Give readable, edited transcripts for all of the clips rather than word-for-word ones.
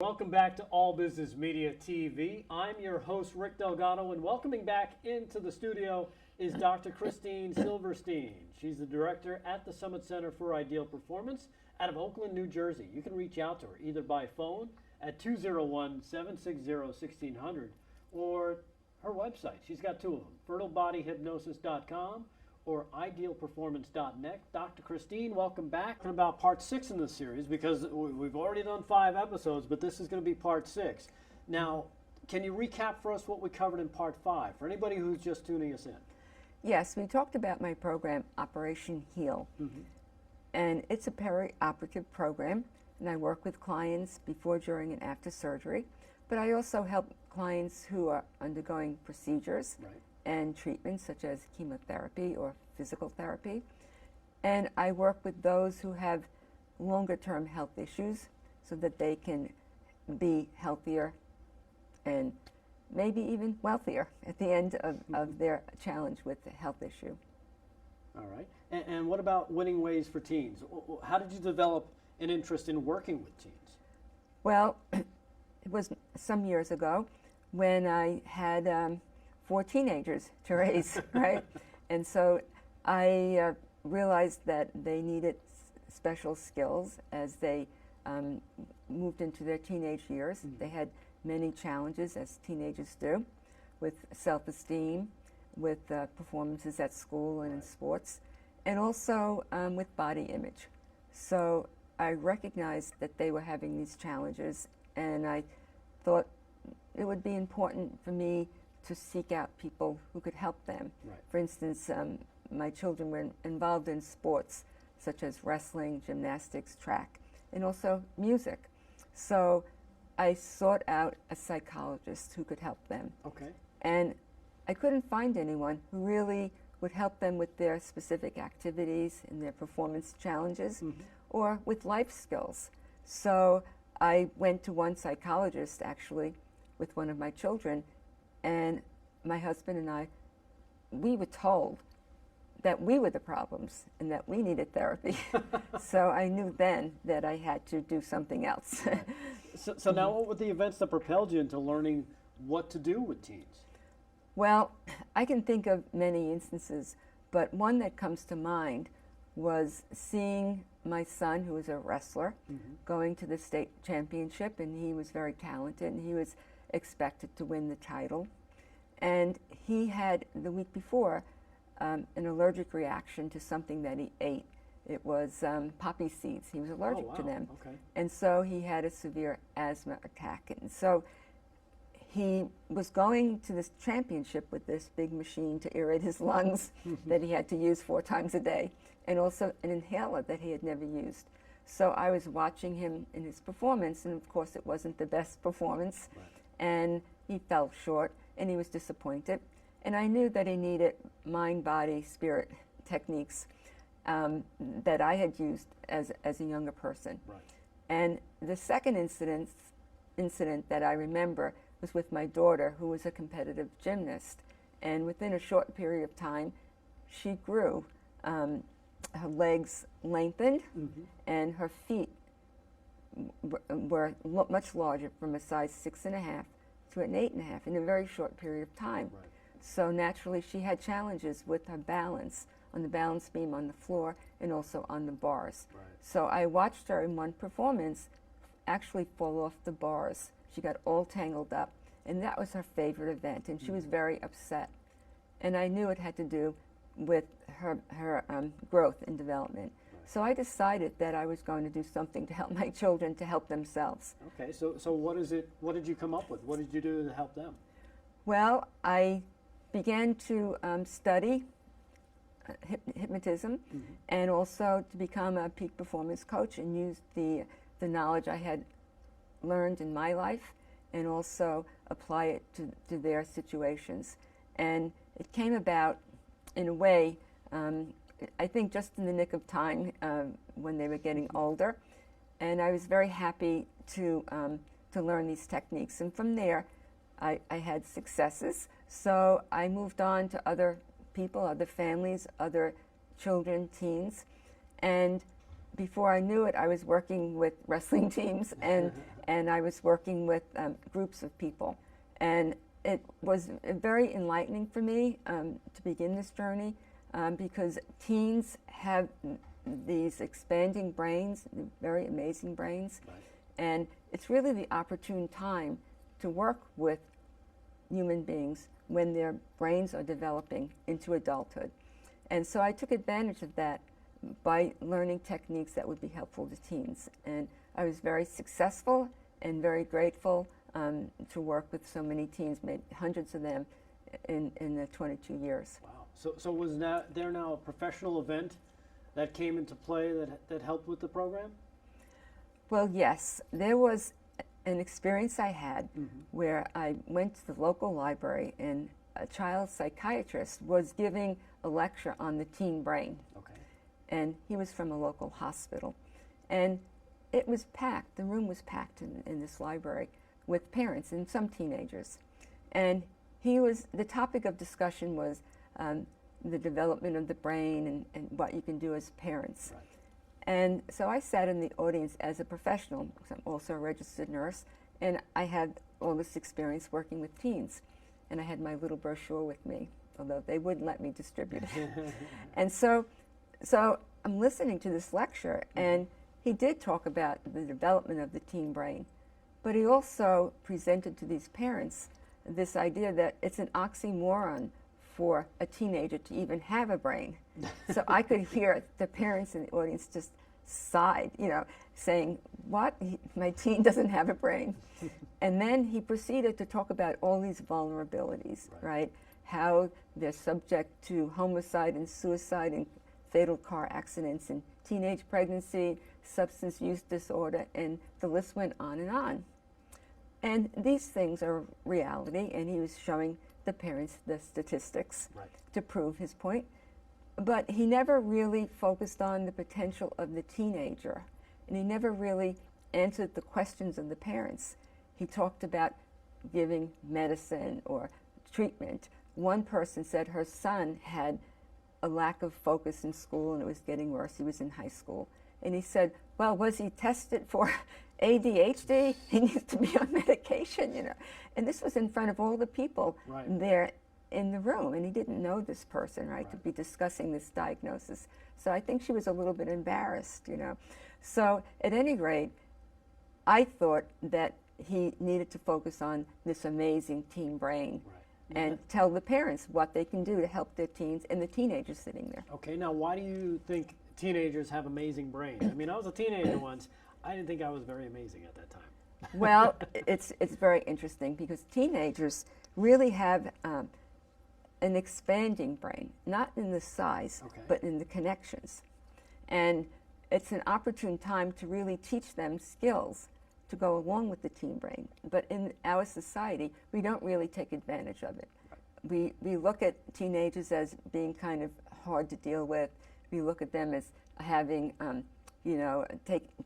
Welcome back to All Business Media TV. I'm your host, Rick Delgado, and welcoming back into the studio is Dr. Christine Silverstein. She's the director at the Summit Center for Ideal Performance out of Oakland, New Jersey. You can reach out to her either by phone at 201-760-1600 or her website. She's got two of them, fertilebodyhypnosis.com or idealperformance.net. Dr. Christine, welcome back. And about part 6 in this series, because we've already done 5 episodes, but this is going to be part 6. Now, can you recap for us what we covered in part 5 for anybody who's just tuning us in? Yes, we talked about my program, Operation Heal. And it's a perioperative program, and I work with clients before, during, and after surgery. But I also help clients who are undergoing procedures and treatments such as chemotherapy or physical therapy. And I work with those who have longer-term health issues so that they can be healthier and maybe even wealthier at the end of their challenge with the health issue. All right. And what about winning ways for teens? How did you develop an interest in working with teens? Well, it was some years ago when I had 4 teenagers to raise, right? And so I realized that they needed special skills as they moved into their teenage years. They had many challenges, as teenagers do, with self-esteem, with performances at school and in sports, and also with body image. So I recognized that they were having these challenges, and I thought it would be important for me to seek out people who could help them. For instance, my children were involved in sports such as wrestling, gymnastics, track, and also music. So I sought out a psychologist who could help them. And I couldn't find anyone who really would help them with their specific activities and their performance challenges or with life skills. So I went to one psychologist, actually, with one of my children, and my husband and I, we were told that we were the problems and that we needed therapy. So I knew then that I had to do something else. So now what were the events that propelled you into learning what to do with teens? Well, I can think of many instances, but one that comes to mind was seeing my son, who was a wrestler, going to the state championship, and he was very talented, and he was expected to win the title. And he had, the week before, an allergic reaction to something that he ate. It was poppy seeds. He was allergic to them. And so he had a severe asthma attack. And so he was going to this championship with this big machine to aerate his lungs that he had to use 4 times a day, and also an inhaler that he had never used. So I was watching him in his performance, and of course it wasn't the best performance, and he fell short, and he was disappointed. And I knew that he needed mind, body, spirit techniques that I had used as a younger person. And the second incident that I remember was with my daughter, who was a competitive gymnast. And within a short period of time, she grew. Her legs lengthened, and her feet were much larger, from a size 6.5 to an 8.5 in a very short period of time. So naturally, she had challenges with her balance on the balance beam on the floor and also on the bars. So I watched her in one performance actually fall off the bars. She got all tangled up, and that was her favorite event, and she was very upset. And I knew it had to do with her growth and development. So I decided that I was going to do something to help my children to help themselves. Okay, so what did you come up with? What did you do to help them? Well, I began to study hypnotism and also to become a peak performance coach, and use the knowledge I had learned in my life and also apply it to their situations. And it came about in a way, I think just in the nick of time, when they were getting older. And I was very happy to learn these techniques. And from there, I had successes. So I moved on to other people, other families, other children, teens. And before I knew it, I was working with wrestling teams and I was working with groups of people. And it was very enlightening for me to begin this journey because teens have these expanding brains, very amazing brains, Right. and it's really the opportune time to work with human beings when their brains are developing into adulthood. And so I took advantage of that by learning techniques that would be helpful to teens. And I was very successful and very grateful to work with so many teens, maybe hundreds of them in the 22 years. Wow. So was there now a professional event that came into play that helped with the program? Well, yes. There was an experience I had where I went to the local library and a child psychiatrist was giving a lecture on the teen brain. Okay. And he was from a local hospital. And it was packed, the room was packed in this library with parents and some teenagers. And the topic of discussion was the development of the brain and what you can do as parents. Right. And so I sat in the audience as a professional, because I'm also a registered nurse, and I had all this experience working with teens. And I had my little brochure with me, although they wouldn't let me distribute it. And so I'm listening to this lecture, and he did talk about the development of the teen brain, but he also presented to these parents this idea that it's an oxymoron for a teenager to even have a brain. So I could hear the parents in the audience just sighed, saying, what? My teen doesn't have a brain. And then he proceeded to talk about all these vulnerabilities, right? How they're subject to homicide and suicide and fatal car accidents and teenage pregnancy, substance use disorder, and the list went on and on. And these things are reality, and he was showing the parents the statistics to prove his point. But he never really focused on the potential of the teenager, and he never really answered the questions of the parents. He talked about giving medicine or treatment. One person said her son had a lack of focus in school and it was getting worse. He was in high school. And he said, well, was he tested for ADHD? He needs to be on medication, And this was in front of all the people there in the room. And he didn't know this person, to be discussing this diagnosis. So I think she was a little bit embarrassed, So at any rate, I thought that he needed to focus on this amazing teen brain. And tell the parents what they can do to help their teens and the teenagers sitting there. Okay, now why do you think teenagers have amazing brains? I mean, I was a teenager once. I didn't think I was very amazing at that time. Well, it's very interesting because teenagers really have an expanding brain, not in the size, but in the connections. And it's an opportune time to really teach them skills to go along with the teen brain. But in our society, we don't really take advantage of it. We look at teenagers as being kind of hard to deal with. We look at them as having,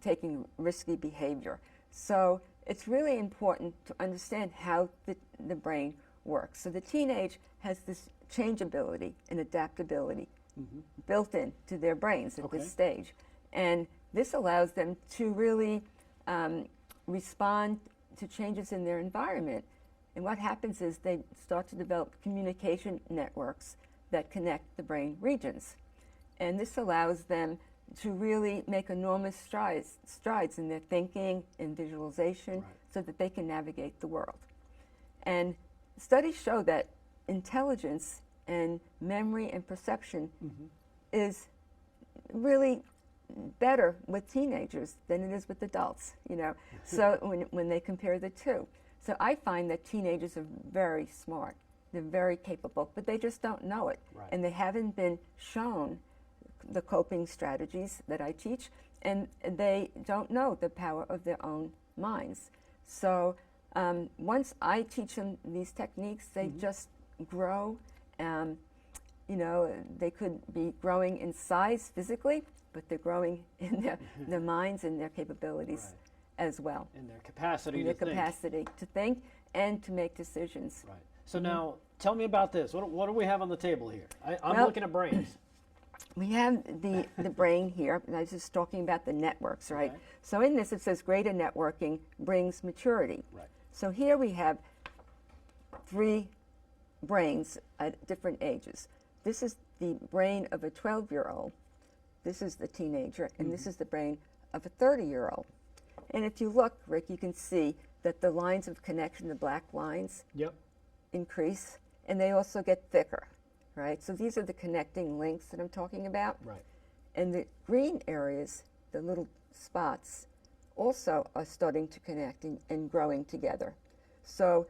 taking risky behavior. So it's really important to understand how the brain works. So the teenage has this changeability and adaptability built into their brains at this stage. And this allows them to really respond to changes in their environment. And what happens is they start to develop communication networks that connect the brain regions. And this allows them to really make enormous strides in their thinking and visualization so that they can navigate the world. And studies show that intelligence and memory and perception is really better with teenagers than it is with adults, so when they compare the two. So I find that teenagers are very smart, they're very capable, but they just don't know it. And they haven't been shown the coping strategies that I teach, and they don't know the power of their own minds. So once I teach them these techniques, they just grow. They could be growing in size physically, but they're growing in their minds and their capabilities as well. And their capacity and to their capacity to think and to make decisions. So now, tell me about this. What do we have on the table here? I'm looking at brains. we have the brain here, and I was just talking about the networks, right? Okay. So in this, it says greater networking brings maturity. Right. So here we have 3 brains at different ages. This is the brain of a 12-year-old. This is the teenager, and this is the brain of a 30-year-old. And if you look, Rick, you can see that the lines of connection, the black lines, Yep. increase, and they also get thicker, right? So these are the connecting links that I'm talking about. Right. And the green areas, the little spots, also are starting to connect and growing together. So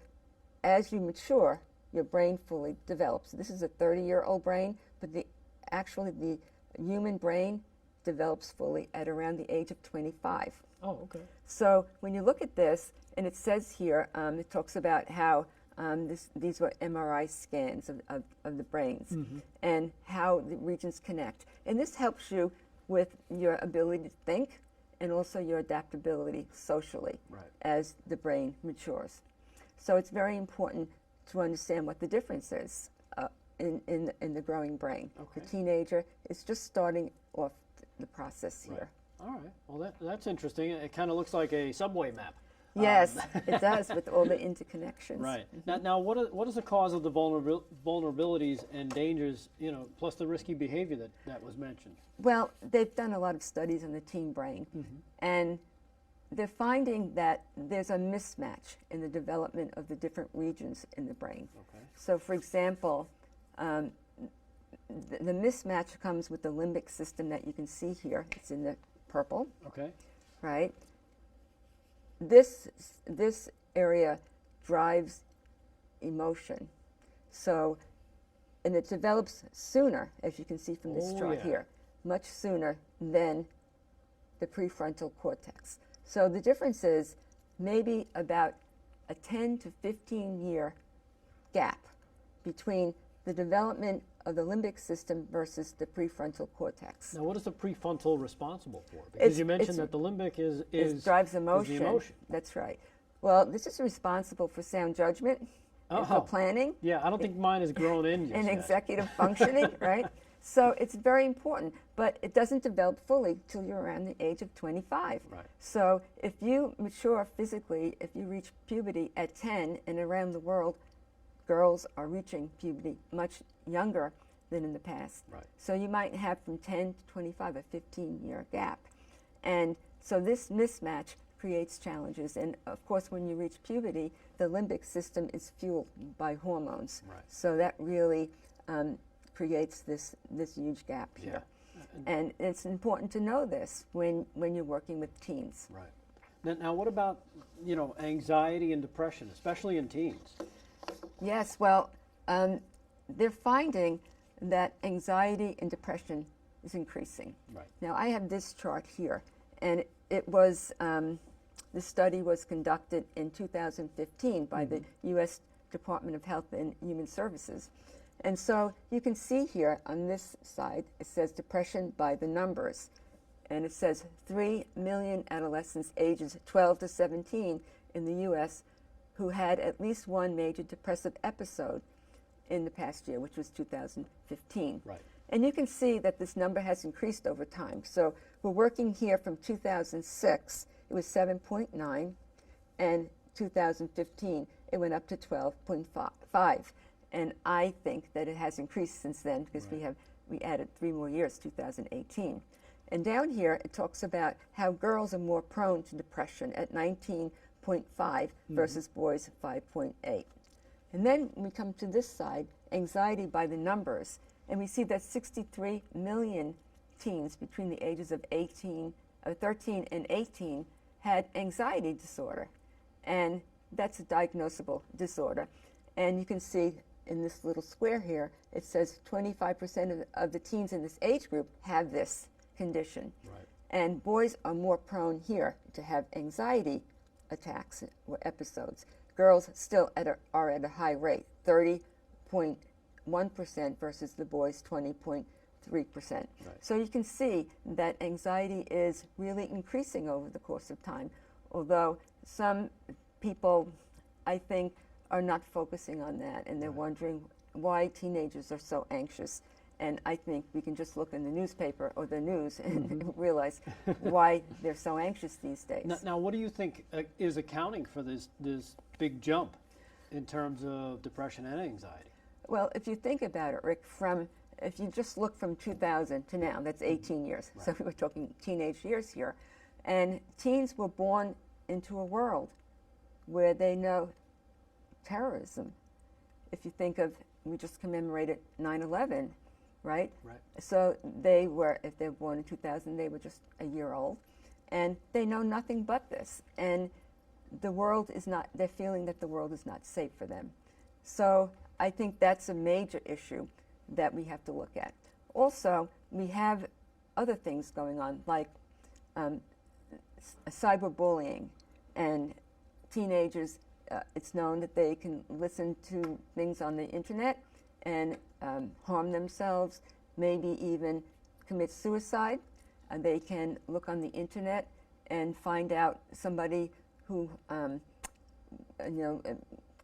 as you mature, your brain fully develops. This is a 30-year-old brain, but actually the human brain develops fully at around the age of 25. Oh, okay. So when you look at this, and it says here, it talks about how these were MRI scans of the brains and how the regions connect. And this helps you with your ability to think and also your adaptability socially as the brain matures. So it's very important to understand what the difference is in the growing brain. Okay. The teenager is just starting off the process here. All right. Well, that's interesting. It kind of looks like a subway map. Yes, it does, with all the interconnections. Right. Now, what is the cause of the vulnerabilities and dangers, plus the risky behavior that was mentioned? Well, they've done a lot of studies on the teen brain, and they're finding that there's a mismatch in the development of the different regions in the brain. Okay. So, for example, the mismatch comes with the limbic system that you can see here. It's in the purple, Okay. right? This area drives emotion. So, and it develops sooner, as you can see from this chart here, much sooner than the prefrontal cortex. So the difference is maybe about a 10 to 15 year gap between the development of the limbic system versus the prefrontal cortex. Now, what is the prefrontal responsible for? Because you mentioned that the limbic is drives emotion. Is the emotion. That's right. Well, this is responsible for sound judgment, and for planning. Yeah, I don't think mine is grown in just and yet. executive functioning, right? So it's very important, but it doesn't develop fully till you're around the age of 25. Right. So if you mature physically, if you reach puberty at 10, and around the world, girls are reaching puberty much younger than in the past. Right. So you might have from 10 to 25 a 15-year gap. And so this mismatch creates challenges. And of course, when you reach puberty, the limbic system is fueled by hormones. Right. So that really creates this huge gap here. Yeah. And it's important to know this when you're working with teens. Right. Now, what about anxiety and depression, especially in teens? Yes, well, they're finding that anxiety and depression is increasing. Right. Now, I have this chart here, and it was, the study was conducted in 2015 by the U.S. Department of Health and Human Services. And so you can see here on this side, it says depression by the numbers. And it says 3 million adolescents ages 12 to 17 in the U.S. who had at least one major depressive episode in the past year, which was 2015. Right. And you can see that this number has increased over time. So we're working here from 2006, it was 7.9, and 2015, it went up to 12.5. And I think that it has increased since then because we added 3 more years, 2018. And down here, it talks about how girls are more prone to depression at 19.5 versus boys 5.8. And then we come to this side, anxiety by the numbers, and we see that 63 million teens between the ages of 13 and 18 had anxiety disorder. And that's a diagnosable disorder. And you can see in this little square here, it says 25% of the teens in this age group have this condition. Right. And boys are more prone here to have anxiety attacks or episodes. Girls still are at a high rate, 30.1% versus the boys' 20.3%. Right. So you can see that anxiety is really increasing over the course of time, although some people, I think, are not focusing on that, and they're wondering why teenagers are so anxious. And I think we can just look in the newspaper or the news and realize why they're so anxious these days. Now, what do you think is accounting for this big jump in terms of depression and anxiety? Well, if you think about it, Rick, if you just look from 2000 to now, that's 18 years. Right. So we're talking teenage years here. And teens were born into a world where they know terrorism. If you think of, we just commemorated 9/11, right? Right. So if they were born in 2000, they were just a year old. And they know nothing but this. And they're feeling that the world is not safe for them. So I think that's a major issue that we have to look at. Also, we have other things going on, like cyberbullying, and teenagers, it's known that they can listen to things on the internet and harm themselves, maybe even commit suicide. They can look on the internet and find out somebody who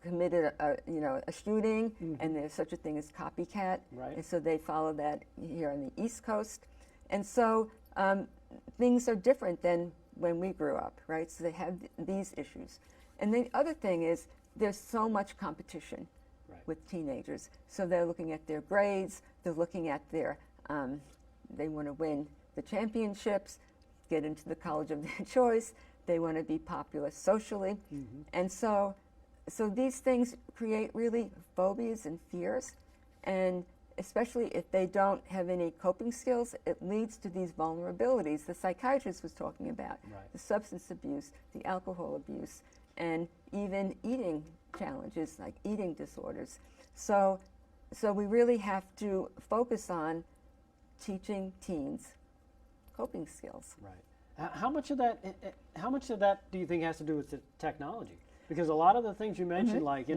committed a shooting, and there's such a thing as copycat, Right. and so they follow that here on the East Coast. And so things are different than when we grew up, right? So they have these issues. And the other thing is there's so much competition with teenagers. So they're looking at their grades, they're looking at their, they want to win the championships, get into the college of their choice, they want to be popular socially. And so these things create really phobias and fears, and especially if they don't have any coping skills, it leads to these vulnerabilities the psychiatrist was talking about, Right. the substance abuse, the alcohol abuse, and even eating challenges like eating disorders. So we really have to focus on teaching teens coping skills. Right. How much of that do you think has to do with the technology? Because a lot of the things you mentioned, like,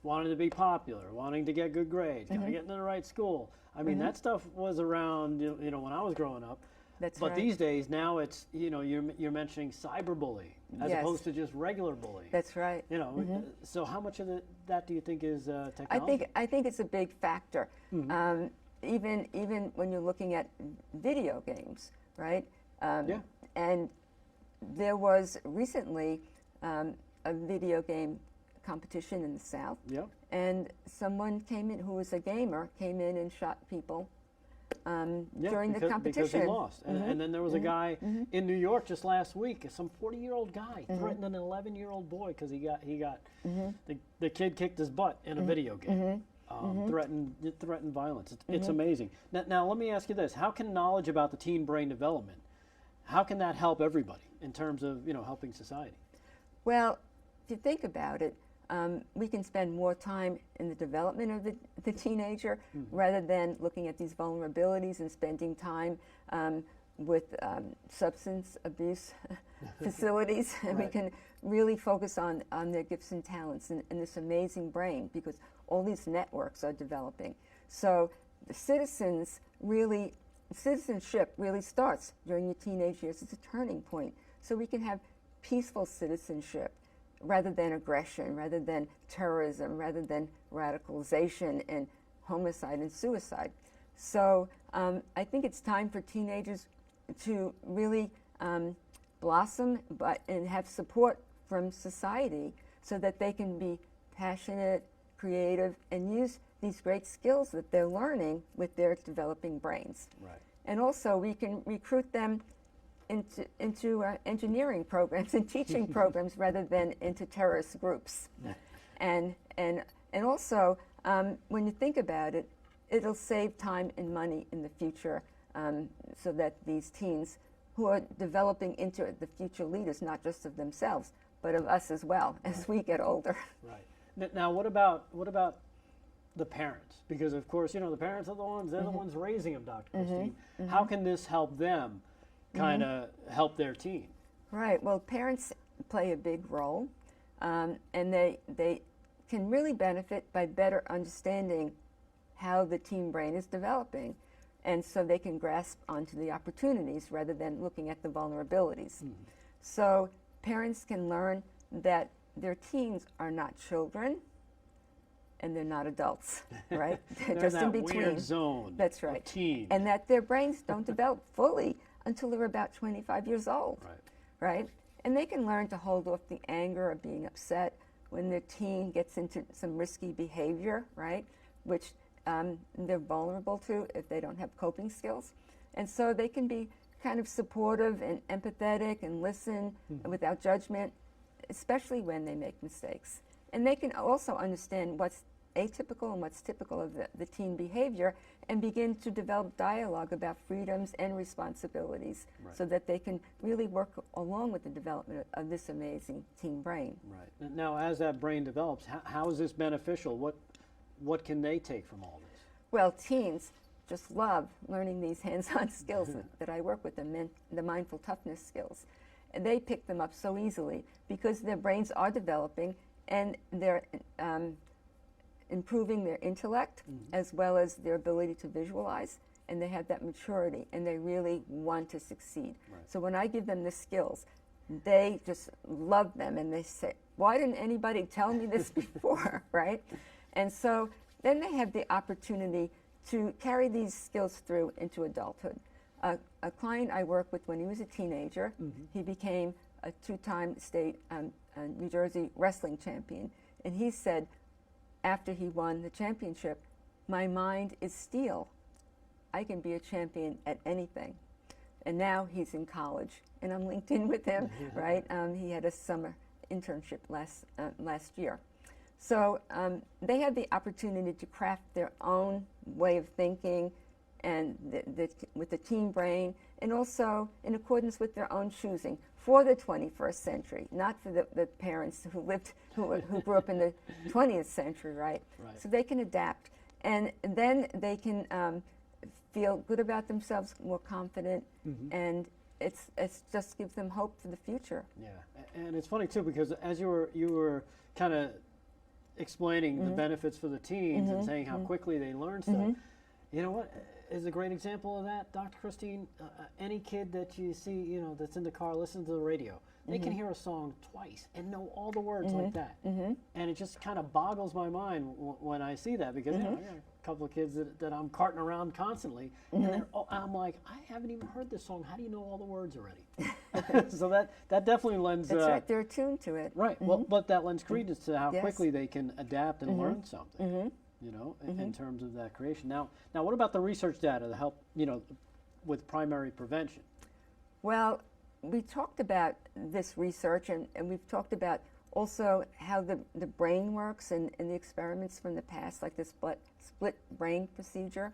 wanting to be popular, wanting to get good grades, getting into the right school. I mean, that stuff was around, when I was growing up. That's but right. these days, now it's, you're mentioning cyberbullying as Yes. opposed to just regular bullying. That's right. So how much of that do you think is technology? I think it's a big factor. Even when you're looking at video games, right? Yeah. And there was recently a video game competition in the South. Yep. And someone came in who was a gamer, came in and shot people during the competition. Because he lost. And then there was a guy in New York just last week, some 40-year-old guy threatened an 11-year-old boy because he got the kid kicked his butt in a video game. Threatened violence. It's amazing. Now let me ask you this: how can knowledge about the teen brain development, how can that help everybody in terms of helping society? Well, if you think about it, we can spend more time in the development of the teenager rather than looking at these vulnerabilities and spending time with substance abuse facilities. And we can really focus on their gifts and talents and this amazing brain, because all these networks are developing. So the citizenship really starts during your teenage years. It's a turning point. So we can have peaceful citizenship rather than aggression, rather than terrorism, rather than radicalization and homicide and suicide. So I think it's time for teenagers to really blossom and have support from society so that they can be passionate, creative, and use these great skills that they're learning with their developing brains. Right. And also we can recruit them into engineering programs and teaching programs rather than into terrorist groups. And also, when you think about it, it'll save time and money in the future, so that these teens who are developing into the future leaders, not just of themselves, but of us as well as we get older. Right. Now, what about the parents? Because of course, the parents are the ones raising them, Dr. Christine. How can this help them kind of help their teen? Right. Well, parents play a big role, and they can really benefit by better understanding how the teen brain is developing, and so they can grasp onto the opportunities rather than looking at the vulnerabilities. So parents can learn that their teens are not children, and they're not adults, right? They're just in in that between. weird zone. That's right. Of teen. And that their brains don't develop fully until they're about 25 years old, right? And they can learn to hold off the anger of being upset when their teen gets into some risky behavior, right? Which they're vulnerable to if they don't have coping skills. And so they can be kind of supportive and empathetic and listen without judgment, especially when they make mistakes. And they can also understand what's atypical and what's typical of the teen behavior and begin to develop dialogue about freedoms and responsibilities so that they can really work along with the development of this amazing teen brain. Right. Now, as that brain develops, how is this beneficial? What can they take from all this? Well, teens just love learning these hands-on skills that I work with, the mindful toughness skills. And they pick them up so easily because their brains are developing and they're improving their intellect as well as their ability to visualize, and they have that maturity and they really want to succeed. So when I give them the skills, they just love them and they say, why didn't anybody tell me this before, right? And so then they have the opportunity to carry these skills through into adulthood. A client I worked with when he was a teenager, he became a two-time state New Jersey wrestling champion. And he said, after he won the championship, my mind is steel. I can be a champion at anything. And now he's in college, and I'm linked in with him, right? He had a summer internship last year. So they have the opportunity to craft their own way of thinking and with the teen brain, and also in accordance with their own choosing for the 21st century, not for the parents who grew up in the 20th century, right? So they can adapt, and then they can feel good about themselves, more confident, and it's just gives them hope for the future. Yeah, and it's funny too because as you were kind of explaining the benefits for the teens and saying how quickly they learn stuff. You know what is a great example of that, Dr. Christine? Any kid that you see, that's in the car, listen to the radio, they can hear a song twice and know all the words like that. And it just kind of boggles my mind when I see that because I got a couple of kids that I'm carting around constantly, and I'm like, I haven't even heard this song. How do you know all the words already? So that definitely lends. That's right. They're attuned to it. Right. Well, but that lends credence to how quickly they can adapt and learn something. In terms of that creation. Now, what about the research data to help, with primary prevention? Well, we talked about this research, and we've talked about also how the brain works and the experiments from the past, like the split brain procedure,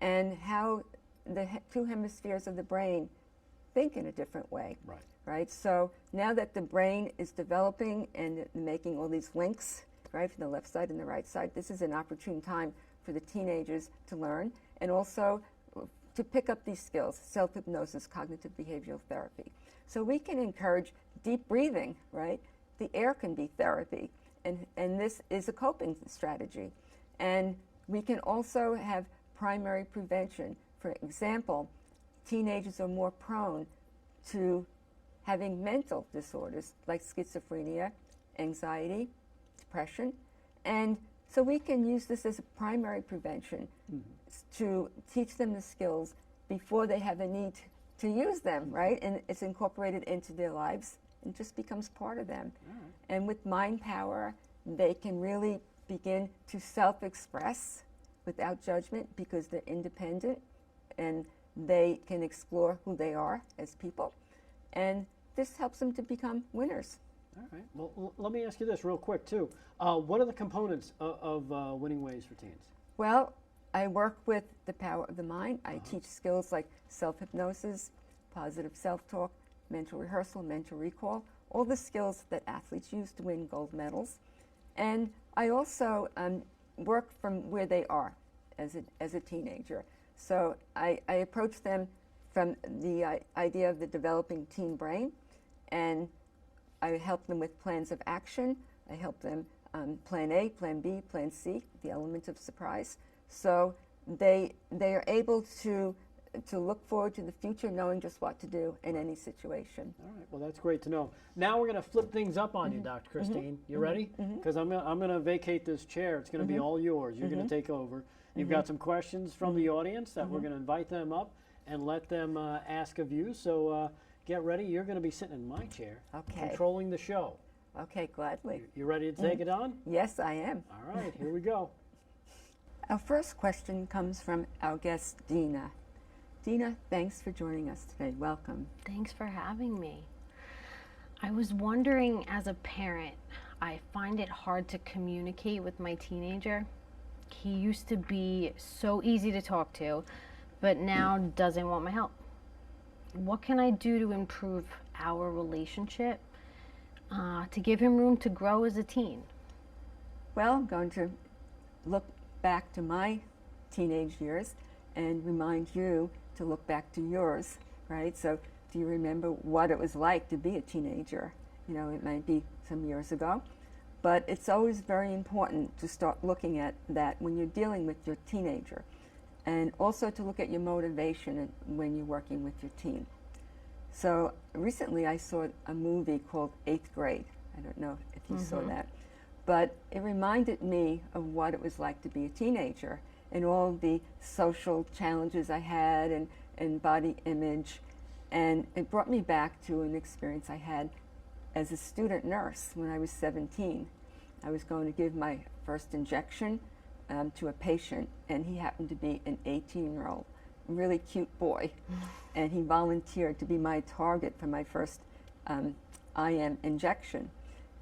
and how the two hemispheres of the brain think in a different way. Right. So now that the brain is developing and making all these links, right, from the left side and the right side, this is an opportune time for the teenagers to learn and also to pick up these skills, self-hypnosis, cognitive behavioral therapy. So we can encourage deep breathing, right? The air can be therapy, and this is a coping strategy. And we can also have primary prevention. For example, teenagers are more prone to having mental disorders like schizophrenia, anxiety, depression, and so we can use this as a primary prevention to teach them the skills before they have a need to use them, right? And it's incorporated into their lives and just becomes part of them. And with mind power, they can really begin to self-express without judgment because they're independent and they can explore who they are as people. And this helps them to become winners. All right. Well, let me ask you this real quick, too. What are the components of winning ways for teens? Well, I work with the power of the mind. I teach skills like self-hypnosis, positive self-talk, mental rehearsal, mental recall, all the skills that athletes use to win gold medals. And I also work from where they are as a teenager. So I approach them from the idea of the developing teen brain, and I help them with plans of action. I help them plan A, plan B, plan C, the element of surprise. So they are able to to look forward to the future, knowing just what to do in any situation. All right, well, that's great to know. Now we're going to flip things up on you, Dr. Christine. You ready? Because I'm going to vacate this chair. It's going to be all yours. You're going to take over. You've got some questions from the audience that we're going to invite them up and let them ask of you. So get ready. You're going to be sitting in my chair, controlling the show. Okay, gladly. You ready to take it on? Yes, I am. All right, here we go. Our first question comes from our guest, Dina. Dina, thanks for joining us today. Welcome. Thanks for having me. I was wondering, as a parent, I find it hard to communicate with my teenager. He used to be so easy to talk to, but now doesn't want my help. What can I do to improve our relationship, to give him room to grow as a teen? Well, I'm going to look back to my teenage years and remind you to look back to yours, right? So do you remember what it was like to be a teenager? You know, it might be some years ago, but it's always very important to start looking at that when you're dealing with your teenager, and also to look at your motivation when you're working with your teen. So recently I saw a movie called 8th Grade. I don't know if you saw that. But it reminded me of what it was like to be a teenager and all the social challenges I had and body image. And it brought me back to an experience I had as a student nurse when I was 17. I was going to give my first injection to a patient, and he happened to be an 18-year-old, really cute boy. And he volunteered to be my target for my first IM injection.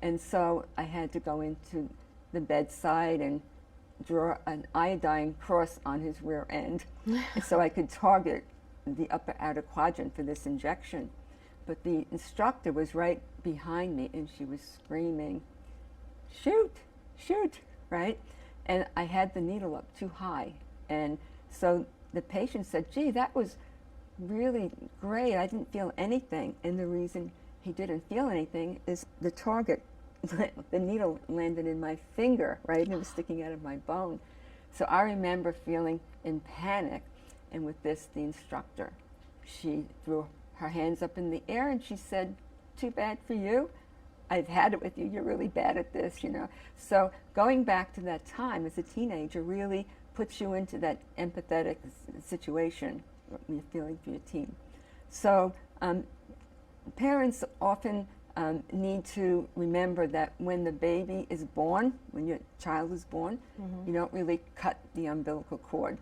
And so I had to go into the bedside and draw an iodine cross on his rear end so I could target the upper outer quadrant for this injection. But the instructor was right behind me, and she was screaming, "Shoot, shoot," right? And I had the needle up too high. And so the patient said, "Gee, that was really great. I didn't feel anything." And the reason he didn't feel anything is the target, the needle landed in my finger, right? And it was sticking out of my bone. So I remember feeling in panic. And with this, the instructor, she threw her hands up in the air and she said, "Too bad for you. I've had it with you. You're really bad at this, you know." So going back to that time as a teenager really puts you into that empathetic situation when you're feeling for your teen. So parents often need to remember that when the baby is born, when your child is born, you don't really cut the umbilical cord.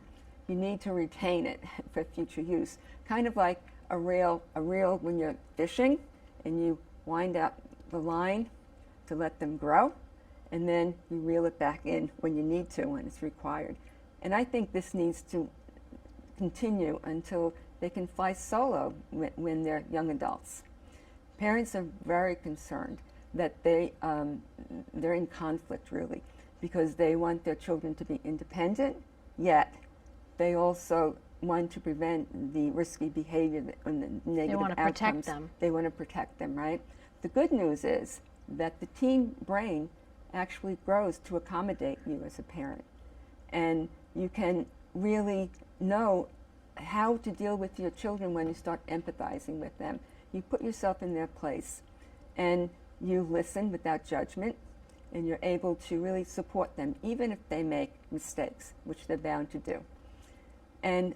You need to retain it for future use. Kind of like a reel when you're fishing and you wind out the line to let them grow, and then you reel it back in when you need to, when it's required. And I think this needs to continue until they can fly solo when they're young adults. Parents are very concerned that they're in conflict, really, because they want their children to be independent, yet they also want to prevent the risky behavior and the negative outcomes. They want to protect them. They want to protect them, right? The good news is that the teen brain actually grows to accommodate you as a parent. And you can really know how to deal with your children when you start empathizing with them. You put yourself in their place and you listen without judgment, and you're able to really support them even if they make mistakes, which they're bound to do. And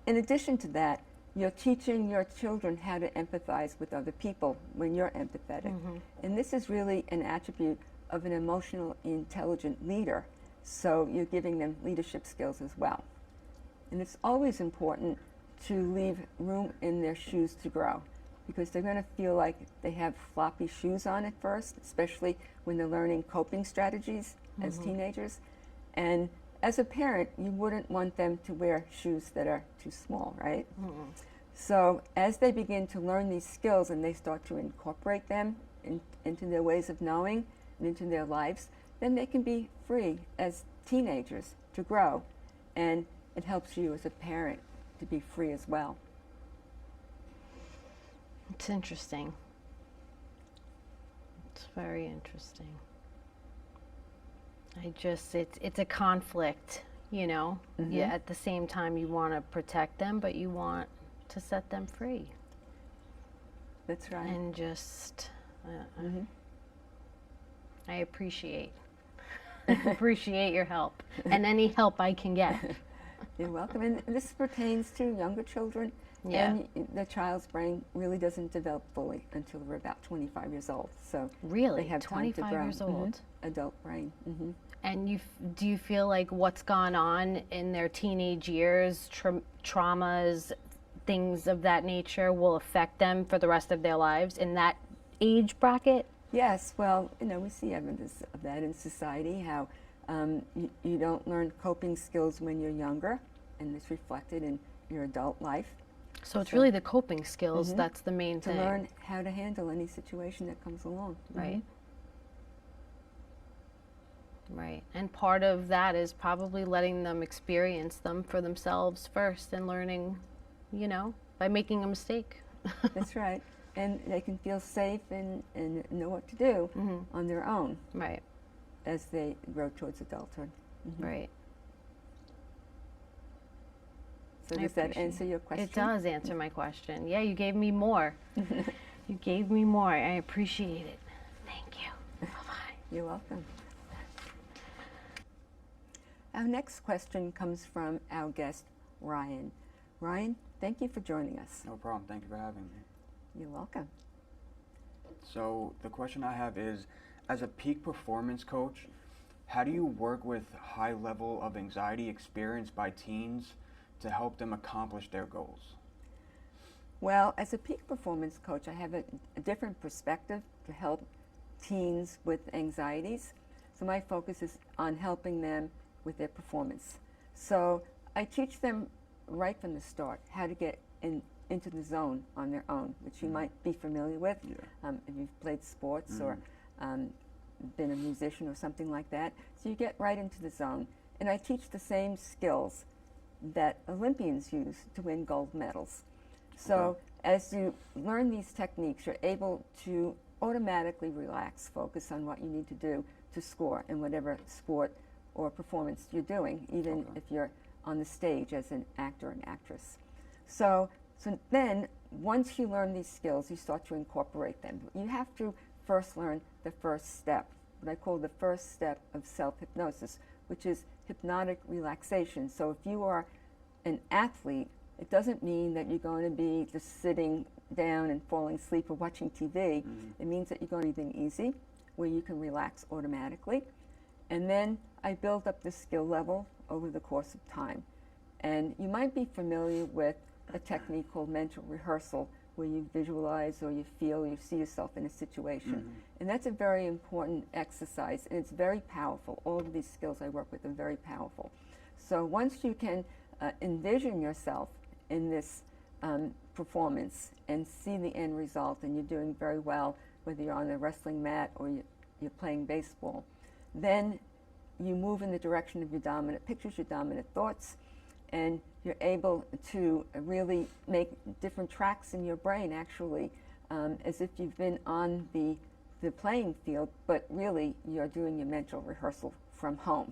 in addition to that, you're teaching your children how to empathize with other people when you're empathetic. And this is really an attribute of an emotional, intelligent leader. So you're giving them leadership skills as well. And it's always important to leave room in their shoes to grow, because they're going to feel like they have floppy shoes on at first, especially when they're learning coping strategies as teenagers. And as a parent, you wouldn't want them to wear shoes that are too small, right? So as they begin to learn these skills and they start to incorporate them into their ways of knowing and into their lives, then they can be free as teenagers to grow. And it helps you as a parent to be free as well. It's interesting. It's very interesting. It's a conflict, you know. Yeah, at the same time you want to protect them, but you want to set them free. That's right. And just I appreciate your help and any help I can get. You're welcome. And this pertains to younger children. Yeah. And the child's brain really doesn't develop fully until they're about 25 years old. So Really? they have time to 25 grow. years old? Adult brain. And do you feel like what's gone on in their teenage years, traumas, things of that nature, will affect them for the rest of their lives in that age bracket? Yes, well, we see evidence of that in society, how you don't learn coping skills when you're younger, and it's reflected in your adult life. So it's really the coping skills that's the main To thing. learn how to handle any situation that comes along. Right. Right. And part of that is probably letting them experience them for themselves first and learning, by making a mistake. That's right. And they can feel safe and know what to do on their own Right. as they grow towards adulthood. Right. So I does that appreciate answer your question? It does answer my question. Yeah, you gave me more. You gave me more. I appreciate it. Thank you. Bye-bye. You're welcome. Our next question comes from our guest, Ryan. Ryan, thank you for joining us. No problem. Thank you for having me. You're welcome. So the question I have is, as a peak performance coach, how do you work with high level of anxiety experienced by teens to help them accomplish their goals? Well, as a peak performance coach, I have a different perspective to help teens with anxieties. So my focus is on helping them with their performance. So I teach them right from the start how to get into the zone on their own, which you might be familiar with if you've played sports or been a musician or something like that. So you get right into the zone. And I teach the same skills that Olympians use to win gold medals. So as you learn these techniques, you're able to automatically relax, focus on what you need to do to score in whatever sport or performance you're doing, even if you're on the stage as an actor and actress. So then, once you learn these skills, you start to incorporate them. You have to first learn the first step, what I call the first step of self-hypnosis, which is hypnotic relaxation. So if you are an athlete, it doesn't mean that you're going to be just sitting down and falling asleep or watching TV. It means that you're going to be breathing easy, where you can relax automatically. And then I build up the skill level over the course of time. And you might be familiar with a technique called mental rehearsal, where you visualize or you feel, you see yourself in a situation. And that's a very important exercise, and it's very powerful. All of these skills I work with are very powerful. So once you can envision yourself in this performance and see the end result, and you're doing very well, whether you're on the wrestling mat or you're playing baseball, then you move in the direction of your dominant pictures, your dominant thoughts, and you're able to really make different tracks in your brain, actually, as if you've been on the playing field, but really you're doing your mental rehearsal from home.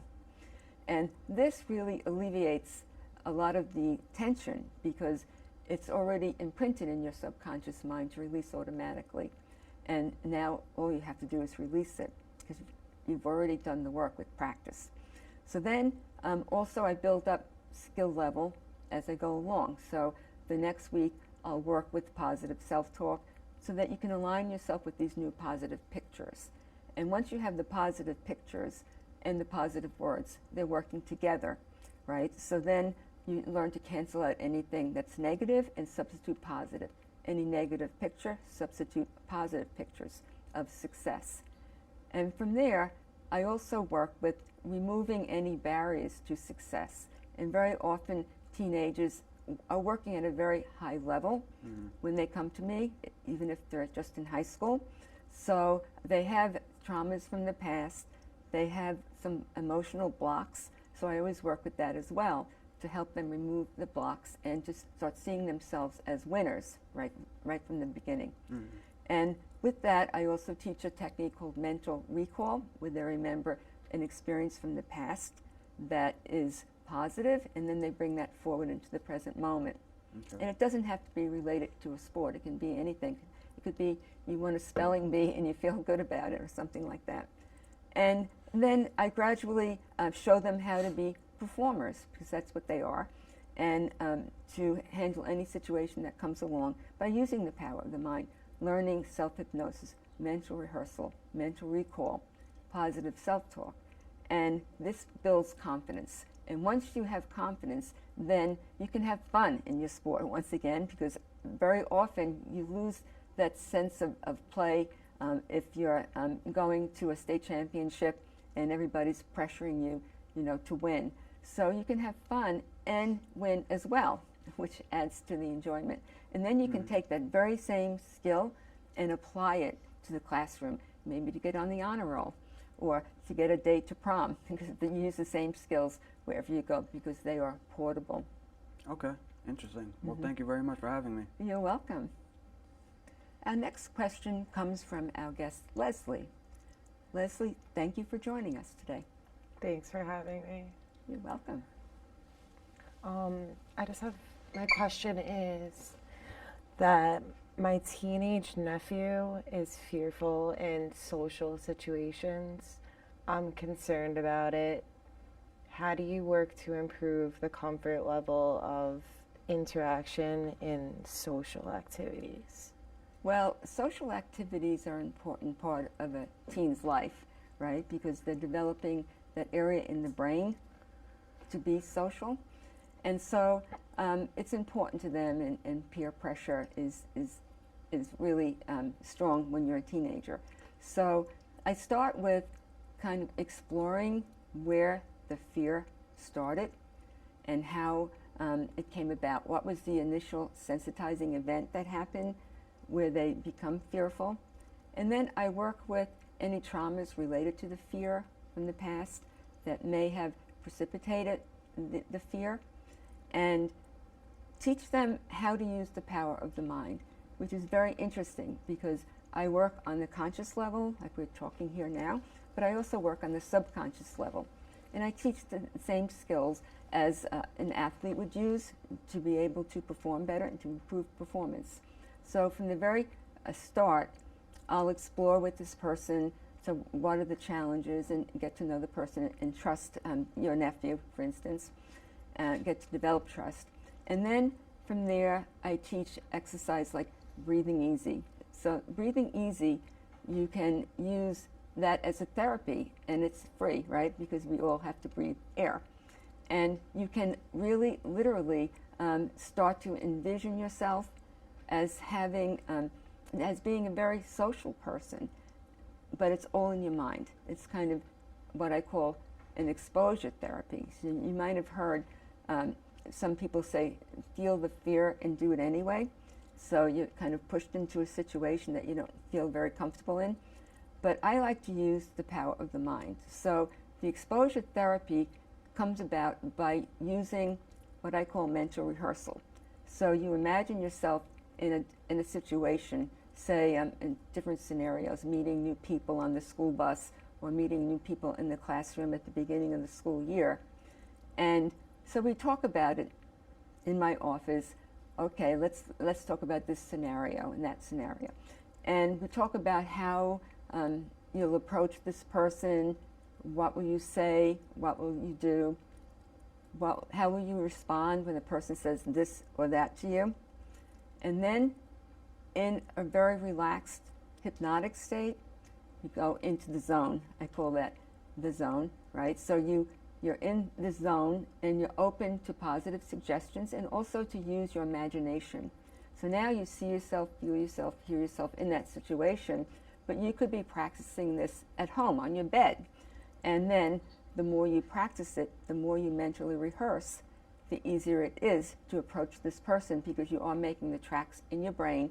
And this really alleviates a lot of the tension, because it's already imprinted in your subconscious mind to release automatically. And now all you have to do is release it, because you've already done the work with practice. So then also I build up skill level as I go along. So the next week I'll work with positive self-talk so that you can align yourself with these new positive pictures. And once you have the positive pictures and the positive words, they're working together, right? So then you learn to cancel out anything that's negative and substitute positive. Any negative picture, substitute positive pictures of success. And from there, I also work with removing any barriers to success. And very often, teenagers are working at a very high level when they come to me, even if they're just in high school. So they have traumas from the past. They have some emotional blocks. So I always work with that as well, to help them remove the blocks and just start seeing themselves as winners right from the beginning. And with that, I also teach a technique called mental recall, where they remember an experience from the past that is positive, and then they bring that forward into the present moment. Okay. And it doesn't have to be related to a sport. It can be anything. It could be you won a spelling bee and you feel good about it or something like that. And then I gradually show them how to be performers, because that's what they are, and to handle any situation that comes along by using the power of the mind, learning self-hypnosis, mental rehearsal, mental recall, positive self-talk. And this builds confidence. And once you have confidence, then you can have fun in your sport once again, because very often you lose that sense of play if you're going to a state championship and everybody's pressuring you, to win. So you can have fun and win as well, which adds to the enjoyment. And then you can take that very same skill and apply it to the classroom, maybe to get on the honor roll or to get a date to prom, because you use the same skills wherever you go, because they are portable. Okay, interesting. Well, thank you very much for having me. You're welcome. Our next question comes from our guest, Leslie. Leslie, thank you for joining us today. Thanks for having me. You're welcome. My question is that my teenage nephew is fearful in social situations. I'm concerned about it. How do you work to improve the comfort level of interaction in social activities? Well, social activities are an important part of a teen's life, right? Because they're developing that area in the brain to be social. And so it's important to them, and peer pressure is really strong when you're a teenager. So I start with kind of exploring where the fear started and how it came about. What was the initial sensitizing event that happened where they become fearful? And then I work with any traumas related to the fear from the past that may have precipitated the fear, and teach them how to use the power of the mind, which is very interesting because I work on the conscious level, like we're talking here now, but I also work on the subconscious level. And I teach the same skills as an athlete would use to be able to perform better and to improve performance. So from the very start, I'll explore with this person, so what are the challenges, and get to know the person and trust your nephew, for instance, get to develop trust. And then from there, I teach exercise like breathing easy. So breathing easy, you can use that as a therapy, and it's free, right? Because we all have to breathe air. And you can really, literally start to envision yourself as having, as being a very social person, but it's all in your mind. It's kind of what I call an exposure therapy. So you might have heard some people say, feel the fear and do it anyway. So you're kind of pushed into a situation that you don't feel very comfortable in. But I like to use the power of the mind. So the exposure therapy comes about by using what I call mental rehearsal. So you imagine yourself in a situation, say in different scenarios, meeting new people on the school bus or meeting new people in the classroom at the beginning of the school year. And so we talk about it in my office. Okay, let's talk about this scenario and that scenario. And we talk about how you'll approach this person, what will you say, what will you do, how will you respond when the person says this or that to you. And then in a very relaxed hypnotic state, you go into the zone. I call that the zone, right? So you're in the zone and you're open to positive suggestions and also to use your imagination. So now you see yourself, feel yourself, hear yourself in that situation, but you could be practicing this at home on your bed. And then the more you practice it, the more you mentally rehearse, the easier it is to approach this person, because you are making the tracks in your brain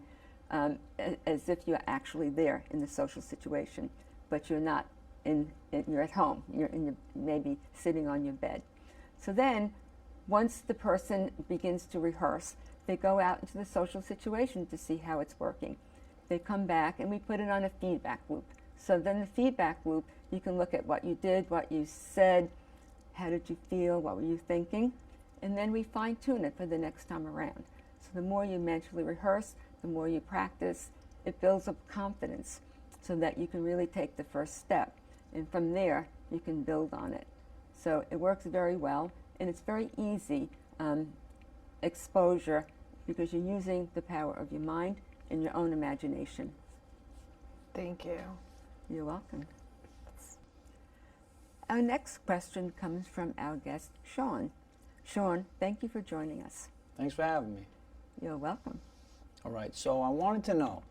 as if you're actually there in the social situation, but you're not you're at home. You're maybe sitting on your bed. So then, once the person begins to rehearse, they go out into the social situation to see how it's working. They come back and we put it on a feedback loop. So then the feedback loop, you can look at what you did, what you said, how did you feel, what were you thinking, and then we fine tune it for the next time around. So the more you mentally rehearse, the more you practice, it builds up confidence so that you can really take the first step. And from there, you can build on it. So it works very well, and it's very easy exposure because you're using the power of your mind and your own imagination. Thank you. You're welcome. Our next question comes from our guest, Sean. Sean, thank you for joining us. Thanks for having me. You're welcome. All right, so I wanted to know,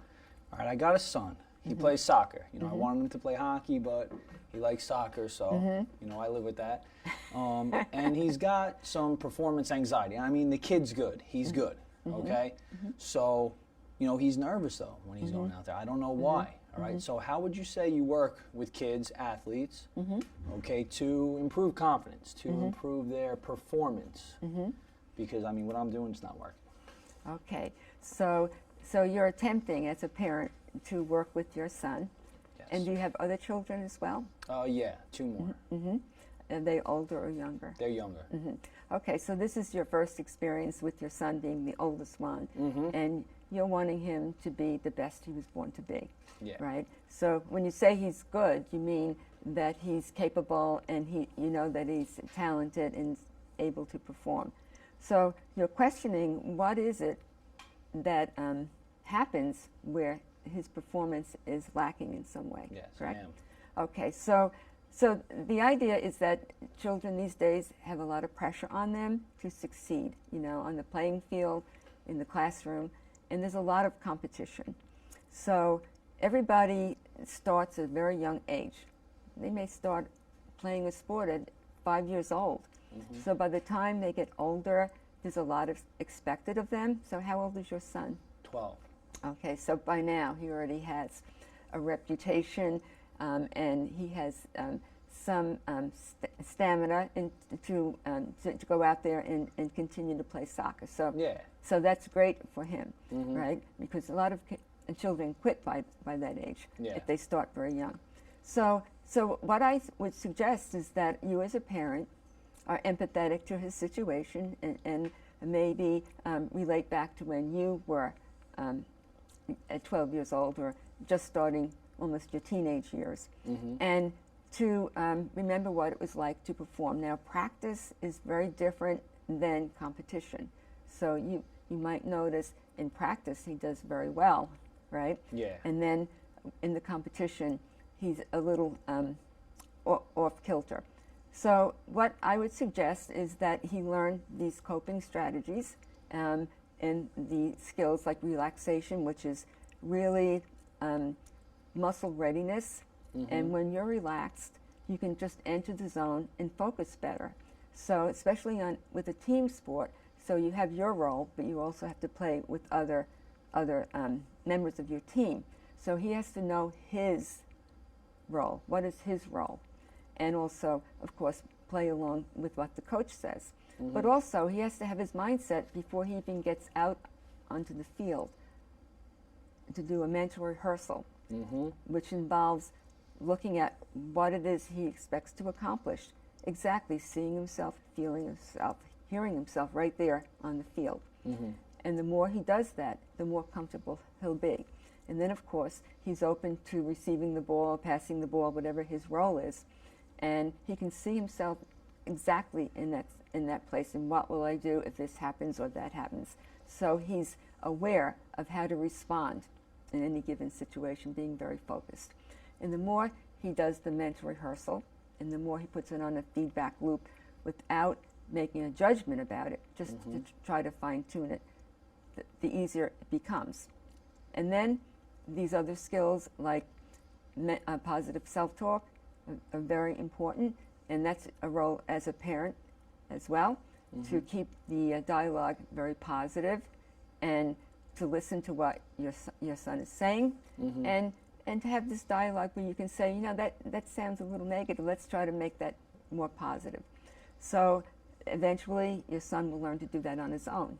all right, I got a son. He plays soccer. You know, I wanted him to play hockey, but he likes soccer, so, you know, I live with that. And he's got some performance anxiety. I mean, the kid's good. He's good, okay? So, you know, he's nervous, though, when he's going out there. I don't know why, all right? So how would you say you work with kids, athletes, okay, to improve confidence, to improve their performance? Because, I mean, what I'm doing is not working. Okay, so you're attempting as a parent to work with your son. Yes. And do you have other children as well? Yeah, 2 more. Are they older or younger? They're younger. Okay, so this is your first experience with your son being the oldest one, and you're wanting him to be the best he was born to be, Yeah. right? So when you say he's good, you mean that he's capable and you know that he's talented and able to perform. So you're questioning what is it that happens where his performance is lacking in some way, Yes, correct? I am. Okay, so the idea is that children these days have a lot of pressure on them to succeed, you know, on the playing field, in the classroom, and there's a lot of competition. So everybody starts at a very young age. They may start playing a sport at 5 years old. So by the time they get older, there's a lot of expected of them. So how old is your son? 12. Okay, so by now he already has a reputation and he has some stamina to go out there and continue to play soccer. So, Yeah. so that's great for him, right? Because a lot of children quit by that age Yeah. if they start very young. So what I would suggest is that you as a parent are empathetic to his situation and maybe relate back to when you were at 12 years old or just starting almost your teenage years, and to remember what it was like to perform. Now, practice is very different than competition. So you might notice in practice he does very well, right? Yeah. And then in the competition, he's a little off kilter. So what I would suggest is that he learn these coping strategies and the skills like relaxation, which is really muscle readiness. And when you're relaxed, you can just enter the zone and focus better. So especially with a team sport, so you have your role, but you also have to play with other members of your team. So he has to know his role. What is his role? And also, of course, play along with what the coach says. But also, he has to have his mindset before he even gets out onto the field to do a mental rehearsal, which involves looking at what it is he expects to accomplish, exactly seeing himself, feeling himself, hearing himself right there on the field. And the more he does that, the more comfortable he'll be. And then, of course, he's open to receiving the ball, passing the ball, whatever his role is. And he can see himself exactly in that place, and what will I do if this happens or that happens. So he's aware of how to respond in any given situation, being very focused. And the more he does the mental rehearsal, and the more he puts it on a feedback loop without making a judgment about it, just to try to fine-tune it, the easier it becomes. And then these other skills like positive self-talk are very important, and that's a role as a parent as well, to keep the dialogue very positive and to listen to what your son is saying, and to have this dialogue where you can say, you know, that sounds a little negative, let's try to make that more positive. So eventually your son will learn to do that on his own.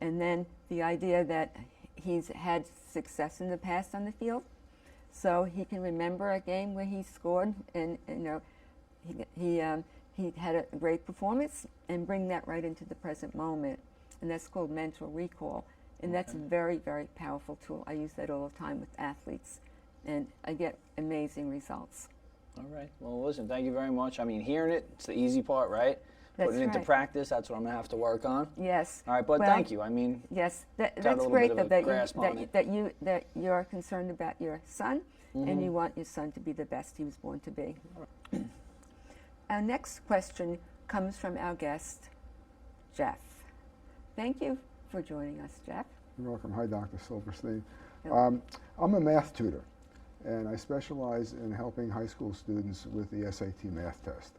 And then the idea that he's had success in the past on the field, so he can remember a game where he scored, and you know, he had a great performance, and bring that right into the present moment. And that's called mental recall. And that's a very, very powerful tool. I use that all the time with athletes, and I get amazing results. All right. Well, listen, thank you very much. I mean, hearing it, it's the easy part, right? That's Putting it into right. practice, that's what I'm going to have to work on. Yes. All right, but Well, thank you. I mean, yes, got a that's little great bit of a that grasp on you, it. that you're concerned about your son, and you want your son to be the best he was born to be. Our next question comes from our guest, Jeff. Thank you for joining us, Jeff. You're welcome. Hi, Dr. Silverstein. Hello. I'm a math tutor, and I specialize in helping high school students with the SAT math test.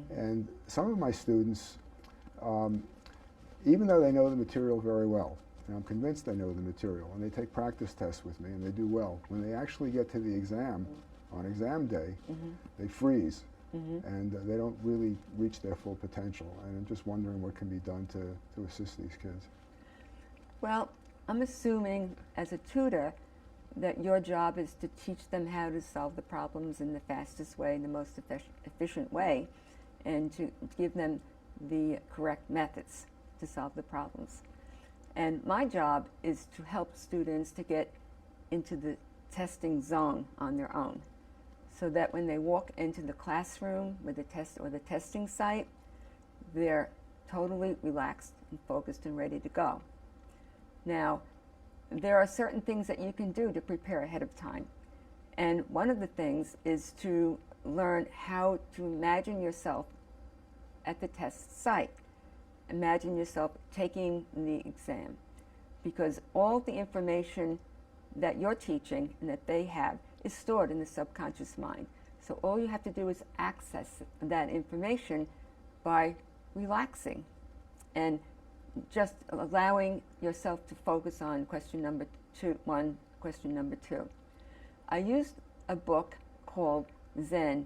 And some of my students, even though they know the material very well, and I'm convinced they know the material, and they take practice tests with me and they do well, when they actually get to the exam, on exam day, they freeze. And they don't really reach their full potential. And I'm just wondering what can be done to assist these kids. Well, I'm assuming as a tutor that your job is to teach them how to solve the problems in the fastest way, in the most efficient way, and to give them the correct methods to solve the problems. And my job is to help students to get into the testing zone on their own, so that when they walk into the classroom with the test or the testing site, they're totally relaxed and focused and ready to go. Now, there are certain things that you can do to prepare ahead of time. And one of the things is to learn how to imagine yourself at the test site. Imagine yourself taking the exam, because all the information that you're teaching and that they have is stored in the subconscious mind. So all you have to do is access that information by relaxing and just allowing yourself to focus on question number two. I used a book called Zen,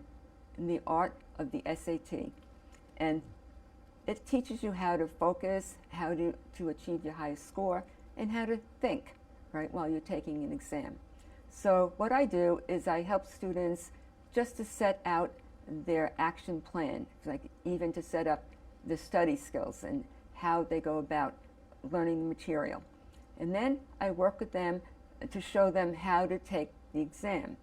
The Art of the SAT, and it teaches you how to focus, how to achieve your highest score, and how to think, right, while you're taking an exam. So what I do is I help students just to set out their action plan, like even to set up the study skills and how they go about learning the material. And then I work with them to show them how to take the exam.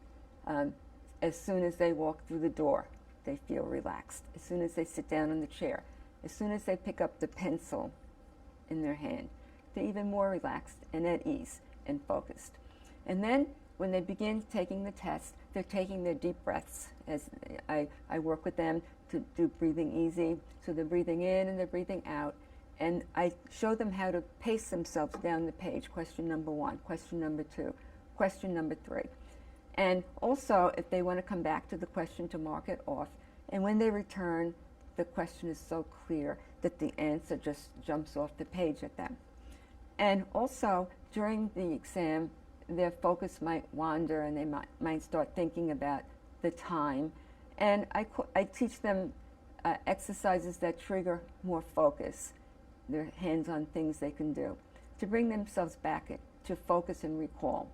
As soon as they walk through the door, they feel relaxed. As soon as they sit down in the chair, as soon as they pick up the pencil in their hand, they're even more relaxed and at ease and focused. And then when they begin taking the test, they're taking their deep breaths. As I work with them to do breathing easy. So they're breathing in and they're breathing out. And I show them how to pace themselves down the page. Question number 1, question number 2, question number 3. And also, if they want to come back to the question, to mark it off. And when they return, the question is so clear that the answer just jumps off the page at them. And also, during the exam, their focus might wander and they might start thinking about the time. And I teach them exercises that trigger more focus, their hands on things they can do, to bring themselves back to focus and recall.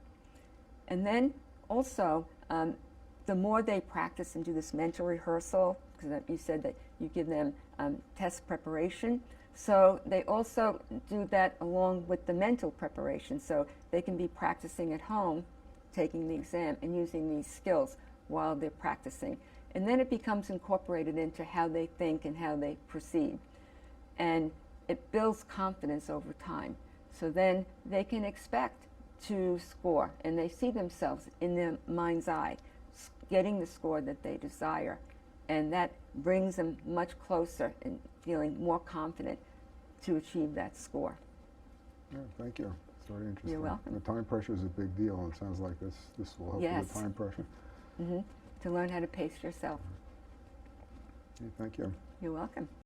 And then also, the more they practice and do this mental rehearsal, because you said that you give them test preparation, so they also do that along with the mental preparation, so they can be practicing at home, taking the exam and using these skills while they're practicing. And then it becomes incorporated into how they think and how they proceed. And it builds confidence over time. So then they can expect to score, and they see themselves in their mind's eye getting the score that they desire. And that brings them much closer and feeling more confident to achieve that score. Yeah, thank you. It's very interesting. You're welcome. The time pressure is a big deal, and it sounds like this will help Yes. with the time pressure. To learn how to pace yourself. Okay, thank you. You're welcome.